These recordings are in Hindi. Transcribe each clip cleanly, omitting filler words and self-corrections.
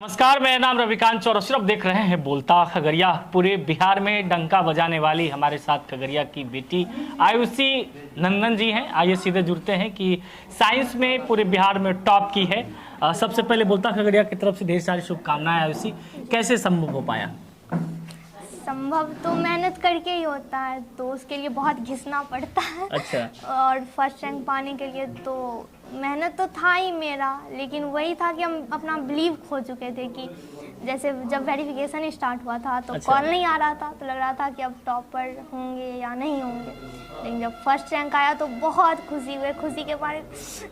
नमस्कार, मेरा नाम रविकांत चौरसिया। देख रहे हैं बोलता खगड़िया। पूरे बिहार में डंका बजाने वाली हमारे साथ खगड़िया की बेटी आयुषी नंदन जी हैं। आइए सीधे जुड़ते हैं कि साइंस में पूरे बिहार में टॉप की है। सबसे पहले बोलता खगड़िया की तरफ से ढेर सारी शुभकामनाएं। आयुषी, कैसे संभव हो पाया? संभव तो मेहनत करके ही होता है, तो उसके लिए बहुत घिसना पड़ता है। अच्छा। और फर्स्ट रैंक पाने के लिए तो मेहनत तो था ही मेरा, लेकिन वही था कि हम अपना बिलीव खो चुके थे कि जैसे जब वेरिफिकेशन स्टार्ट हुआ था तो अच्छा। कॉल नहीं आ रहा था, तो लग रहा था कि अब टॉपर होंगे या नहीं होंगे। लेकिन जब फर्स्ट रैंक आया तो बहुत खुशी हुई, खुशी के बारे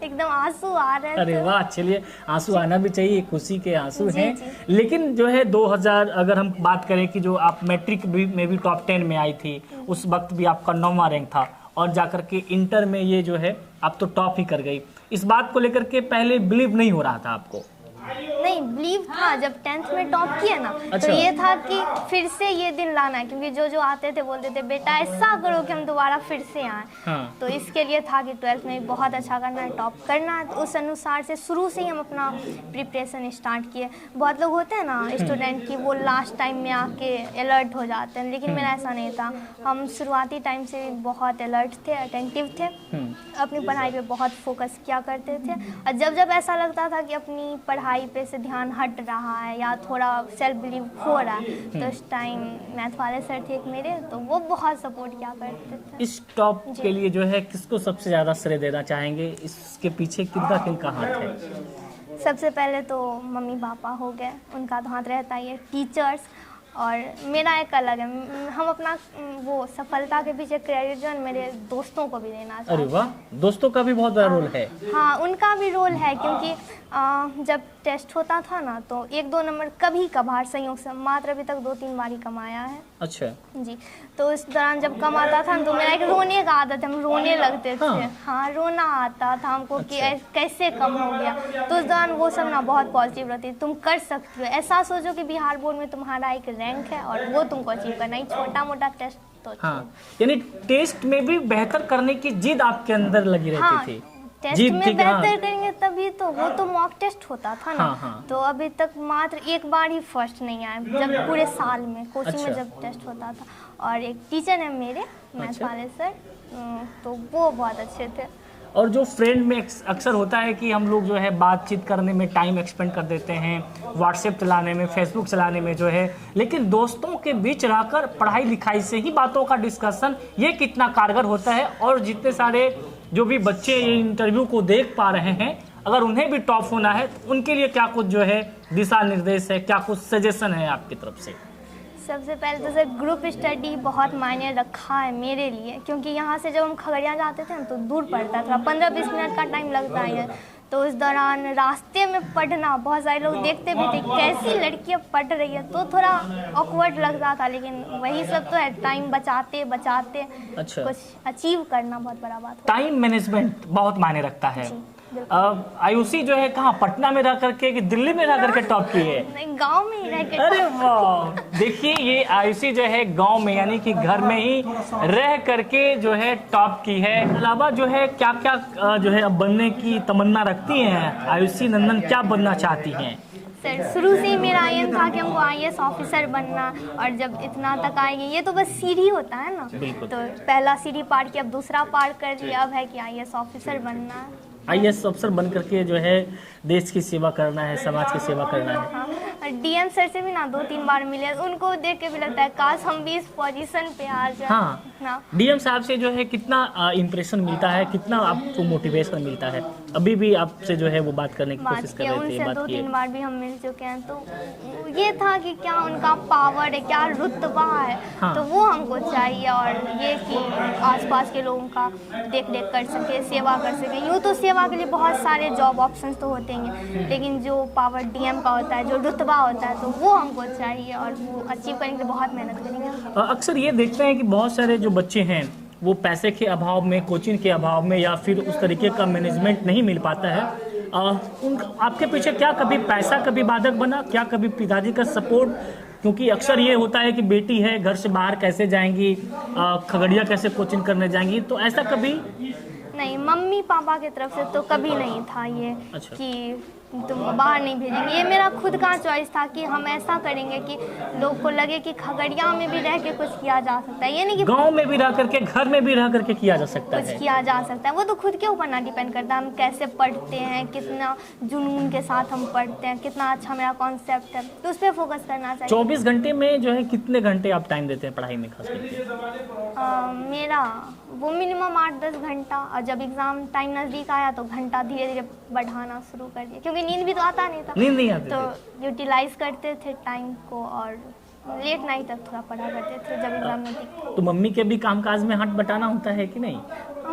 एकदम आंसू आ रहे थे। अरे वाह, चलिए, आंसू आना भी चाहिए, खुशी के आंसू जी, हैं। जी। लेकिन जो है 2000 अगर हम बात करें कि जो आप मैट्रिक में भी टॉप 10 में आई थी, उस वक्त भी आपका 9वां रैंक था, और जाकर के इंटर में ये जो है आप तो टॉप ही कर गई। इस बात को लेकर के पहले बिलीव नहीं हो रहा था आपको? नहीं, बिलीव था। जब 10th में टॉप किया ना, अच्छा। तो ये था कि फिर से ये दिन लाना है, क्योंकि जो जो आते थे बोलते थे बेटा ऐसा करो कि हम दोबारा फिर से आए। हाँ। तो इसके लिए था कि 12th में बहुत अच्छा करना है, टॉप करना है। तो उस अनुसार से शुरू से ही हम अपना प्रिपरेशन स्टार्ट किए। बहुत लोग होते हैं ना स्टूडेंट की वो लास्ट टाइम में आके अलर्ट हो जाते हैं, लेकिन मेरा ऐसा नहीं था। हम शुरुआती टाइम से बहुत अलर्ट थे, अटेंटिव थे, अपनी पढ़ाई पे बहुत फोकस किया करते थे। और जब जब ऐसा लगता था कि अपनी पढ़ाई पे से ध्यान हट रहा है या थोड़ा सेल्फ बिलीव खो रहा है, तो उस टाइम मैथ वाले सर थे एक मेरे, तो वो बहुत सपोर्ट किया करते थे। इस टॉप के लिए जो है किसको सबसे ज्यादा श्रेय देना चाहेंगे? इसके पीछे किनका किनका हाथ है? सबसे पहले तो मम्मी पापा हो गए, उनका तो हाथ रहता ही है। टीचर्स, और मेरा एक अलग है, हम अपना वो सफलता के पीछे क्रेडिट जो है मेरे दोस्तों को भी देना चाहते हैं। अरे वाह, दोस्तों का भी बहुत बड़ा रोल है। हाँ, उनका भी रोल है, क्योंकि जब टेस्ट होता था ना तो 1-2 नंबर कभी कभार संयोग से, मात्र अभी तक 2-3 बार ही कमाया है। अच्छा। जी, तो उस दौरान जब कम आता था तो मेरा एक रोने का आदत है, हम रोने लगते थे। हाँ। हाँ, रोना आता था हमको कि अच्छा। कैसे कम हो गया। तो उस दौरान वो सब ना बहुत पॉजिटिव रहती है, तुम कर सकती हो। ऐसा सोचो कि बिहार बोर्ड में तुम्हारा एक रैंक है और वो तुमको अचीव करना ही, छोटा मोटा टेस्ट तो। हाँ, यानी टेस्ट में भी बेहतर करने की जिद आपके अंदर लगी रहती हाँ, थी। टेस्ट जिद में थी कि हाँ। बेहतर करेंगे तभी तो। वो तो मॉक टेस्ट होता था ना। हाँ, हाँ। तो अभी तक मात्र एक बार ही फर्स्ट नहीं आया, जब पूरे साल में कोचिंग में अच्छा। जब टेस्ट होता था। और एक टीचर है मेरे मैथ अच्छा। वाले सर, तो वो बहुत अच्छे थे। और जो फ्रेंड में अक्सर होता है कि हम लोग जो है बातचीत करने में टाइम एक्सपेंड कर देते हैं, व्हाट्सएप चलाने में, फेसबुक चलाने में जो है, लेकिन दोस्तों के बीच रहकर पढ़ाई लिखाई से ही बातों का डिस्कशन, ये कितना कारगर होता है। और जितने सारे जो भी बच्चे ये इंटरव्यू को देख पा रहे हैं, अगर उन्हें भी टॉप होना है तो उनके लिए क्या कुछ जो है दिशा निर्देश है, क्या कुछ सजेशन है आपकी तरफ से? सबसे पहले तो सर ग्रुप स्टडी बहुत मायने रखा है मेरे लिए, क्योंकि यहाँ से जब हम खगड़िया जाते थे ना तो दूर पड़ता था, 15-20 मिनट का टाइम लगता है। तो उस दौरान रास्ते में पढ़ना, बहुत सारे लोग देखते भी थे कैसी लड़कियाँ पढ़ रही है, तो थोड़ा ऑकवर्ड लगता था। लेकिन वही सब तो है, टाइम बचाते बचाते अच्छा। कुछ अचीव करना बहुत बड़ा बात है। टाइम मैनेजमेंट बहुत मायने रखता है। जी, बिल्कुल। आयुषी जो है कहाँ, पटना में रह करके कि दिल्ली में रह करके टॉप की है? नहीं, गांव में ही रह के। अरे वाह, देखिए ये आयुषी जो है गांव में, यानी कि घर में ही रह करके जो है टॉप की है। अलावा जो है क्या क्या जो है अब बनने की तमन्ना रखती हैं आयुषी नंदन, क्या बनना चाहती हैं? सर शुरू से ही मेरा एम था कि हमको IAS ऑफिसर बनना, और जब इतना तक आएंगे, ये तो बस सीढ़ी होता है ना। बिल्कुल। तो पहला सीढ़ी पार किया, अब दूसरा पार कर लिया, अब है कि IAS ऑफिसर बनना है। IAS अफसर बन करके जो है देश की सेवा करना है, समाज की सेवा करना है। हाँ, और DM सर से भी ना 2-3 बार मिले, उनको देख के भी लगता है काश हम भी इस पोजीशन पे आ जाए। हाँ, ना DM साहब से जो है कितना इंप्रेशन मिलता है, कितना आपको मोटिवेशन मिलता है? अभी भी आपसे जो है वो बात करने की बात कोशिश कर किया रहे थे, उनसे, बात किए। 2-3 बार भी हम मिल चुके हैं। तो ये था कि क्या उनका पावर है, क्या रुतबा है। हाँ। तो वो हमको चाहिए, और ये कि आसपास के लोगों का देख रेख कर सके, सेवा कर सके। यूँ तो सेवा के लिए बहुत सारे जॉब ऑप्शंस तो होते हैं, लेकिन जो पावर DM का होता है, जो रुतबा होता है, तो वो हमको चाहिए, और वो अचीव करने के लिए बहुत मेहनत करेंगे। अक्सर ये देखते हैं कि बहुत सारे जो बच्चे हैं वो पैसे के अभाव में, कोचिंग के अभाव में, या फिर उस तरीके का मैनेजमेंट नहीं मिल पाता है। आपके पीछे क्या कभी पैसा कभी बाधक बना? क्या कभी पिताजी का सपोर्ट? क्योंकि अक्सर ये होता है कि बेटी है, घर से बाहर कैसे जाएंगी, खगड़िया कैसे कोचिंग करने जाएंगी, तो ऐसा कभी? नहीं, मम्मी पापा की तरफ से तो कभी नहीं था ये। अच्छा। कि तुम बाहर नहीं भेजेंगे। ये मेरा खुद का चॉइस था कि हम ऐसा करेंगे कि लोग को लगे कि खगड़िया में भी रह के कुछ किया जा सकता है, ये नहीं कि गांव में भी रह करके, घर में भी रह करके किया जा सकता कुछ है। किया जा सकता है। वो तो खुद के ऊपर ना डिपेंड करता है, हम कैसे पढ़ते हैं, कितना जुनून के साथ हम पढ़ते हैं, कितना अच्छा मेरा कॉन्सेप्ट है, तो उस पर फोकस करना चाहिए। 24 घंटे में जो है कितने घंटे आप टाइम देते हैं पढ़ाई में खास करके? मेरा वो मिनिमम 8-10 घंटा, और जब एग्ज़ाम टाइम नज़दीक आया तो घंटा धीरे धीरे बढ़ाना शुरू कर दिया, क्योंकि नींद भी तो आता नहीं था। नींद नहीं आती तो यूटिलाइज करते थे टाइम को, और लेट नाइट तक थोड़ा पढ़ा करते थे जब एग्ज़ाम नज़दीक। तो मम्मी के भी कामकाज में हाथ बटाना होता है कि नहीं?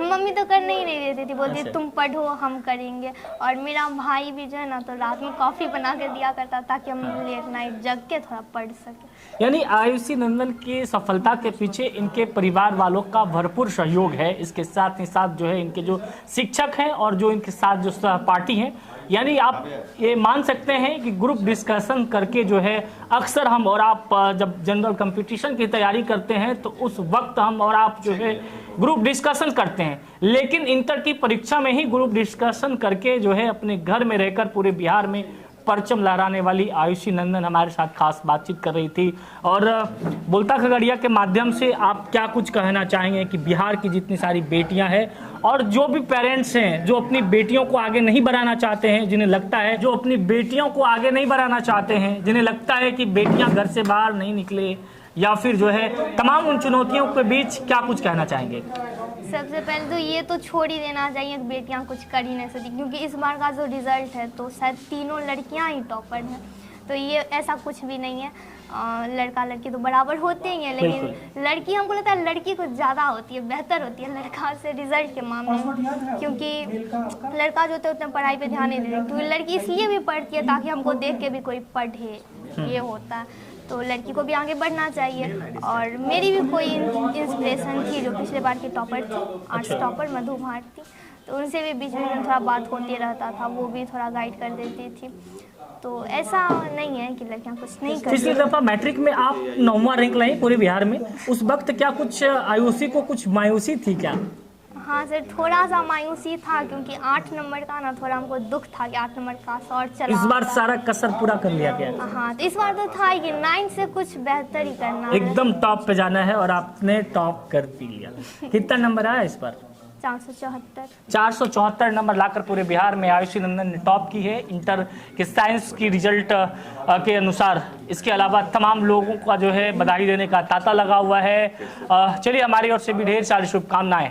मम्मी तो करने ही नहीं देती थी, बोलती अच्छा। तुम पढ़ो हम करेंगे। और मेरा भाई भी जो है ना, तो रात में कॉफ़ी बना के दिया करता ताकि हम लेट नाइट जग के थोड़ा पढ़ सकें। यानी आयुषी नंदन की सफलता के पीछे इनके परिवार वालों का भरपूर सहयोग है। इसके साथ ही साथ जो है इनके जो शिक्षक हैं और जो इनके साथ जो सहपाठी हैं, यानी आप ये मान सकते हैं कि ग्रुप डिस्कशन करके जो है अक्सर हम और आप जब जनरल कंपटीशन की तैयारी करते हैं तो उस वक्त हम और आप जो है ग्रुप डिस्कशन करते हैं, लेकिन इंटर की परीक्षा में ही ग्रुप डिस्कशन करके जो है अपने घर में रहकर पूरे बिहार में परचम लहराने वाली आयुषी नंदन हमारे साथ खास बातचीत कर रही थी। और बोलता खगड़िया के माध्यम से आप क्या कुछ कहना चाहेंगे कि बिहार की जितनी सारी बेटियां हैं और जो भी पेरेंट्स हैं जो अपनी बेटियों को आगे नहीं बढ़ाना चाहते हैं, जिन्हें लगता है जो अपनी बेटियों को आगे नहीं बढ़ाना चाहते हैं, जिन्हें लगता है कि बेटियां घर से बाहर नहीं निकले, या फिर जो है तमाम उन चुनौतियों के बीच क्या कुछ कहना चाहेंगे? सबसे पहले तो ये तो छोड़ ही देना चाहिए कि बेटियां कुछ कर ही नहीं सकती, क्योंकि इस बार का जो रिज़ल्ट है तो शायद तीनों लड़कियां ही टॉपर हैं। तो ये ऐसा कुछ भी नहीं है, लड़का लड़की तो बराबर होते ही हैं, लेकिन लड़की हमको लगता है लड़की कुछ ज़्यादा होती है, बेहतर होती है लड़का से रिजल्ट के मामले में, क्योंकि लड़का जो होता है उतना पढ़ाई पे ध्यान नहीं देते, क्योंकि लड़की इसलिए भी पढ़ती है ताकि हमको देख के भी कोई पढ़े, ये होता है। तो लड़की को भी आगे बढ़ना चाहिए। और मेरी भी कोई इंस्पिरेशन थी जो पिछले बार की टॉपर थी, आर्ट्स टॉपर मधु भारती, तो उनसे भी बीच में थोड़ा बात होती रहता था, वो भी थोड़ा गाइड कर देती थी। तो ऐसा नहीं है कि लड़कियां कुछ नहीं करती। पिछली दफा मैट्रिक में आप 9वां रैंक लाई पूरे बिहार में, उस वक्त क्या कुछ आयुषी को कुछ मायूसी थी क्या? हाँ सर, थोड़ा सा मायूसी था, क्योंकि 8 नंबर का ना थोड़ा हमको दुख था कि 8 नंबर का शॉर्ट चला। इस बार सारा कसर पूरा कर लिया गया? हाँ, तो इस बार तो था ही कि 9 से कुछ बेहतर ही करना है, एकदम टॉप पे जाना है, और आपने टॉप कर भी लिया। कितना नंबर आया इस बार? 474 नंबर लाकर पूरे बिहार में आयुषी नंदन ने टॉप की है इंटर के साइंस की रिजल्ट के अनुसार। इसके अलावा तमाम लोगों का जो है बधाई देने का तांता लगा हुआ है। चलिए, हमारी ओर से भी ढेर सारी शुभकामनाएं।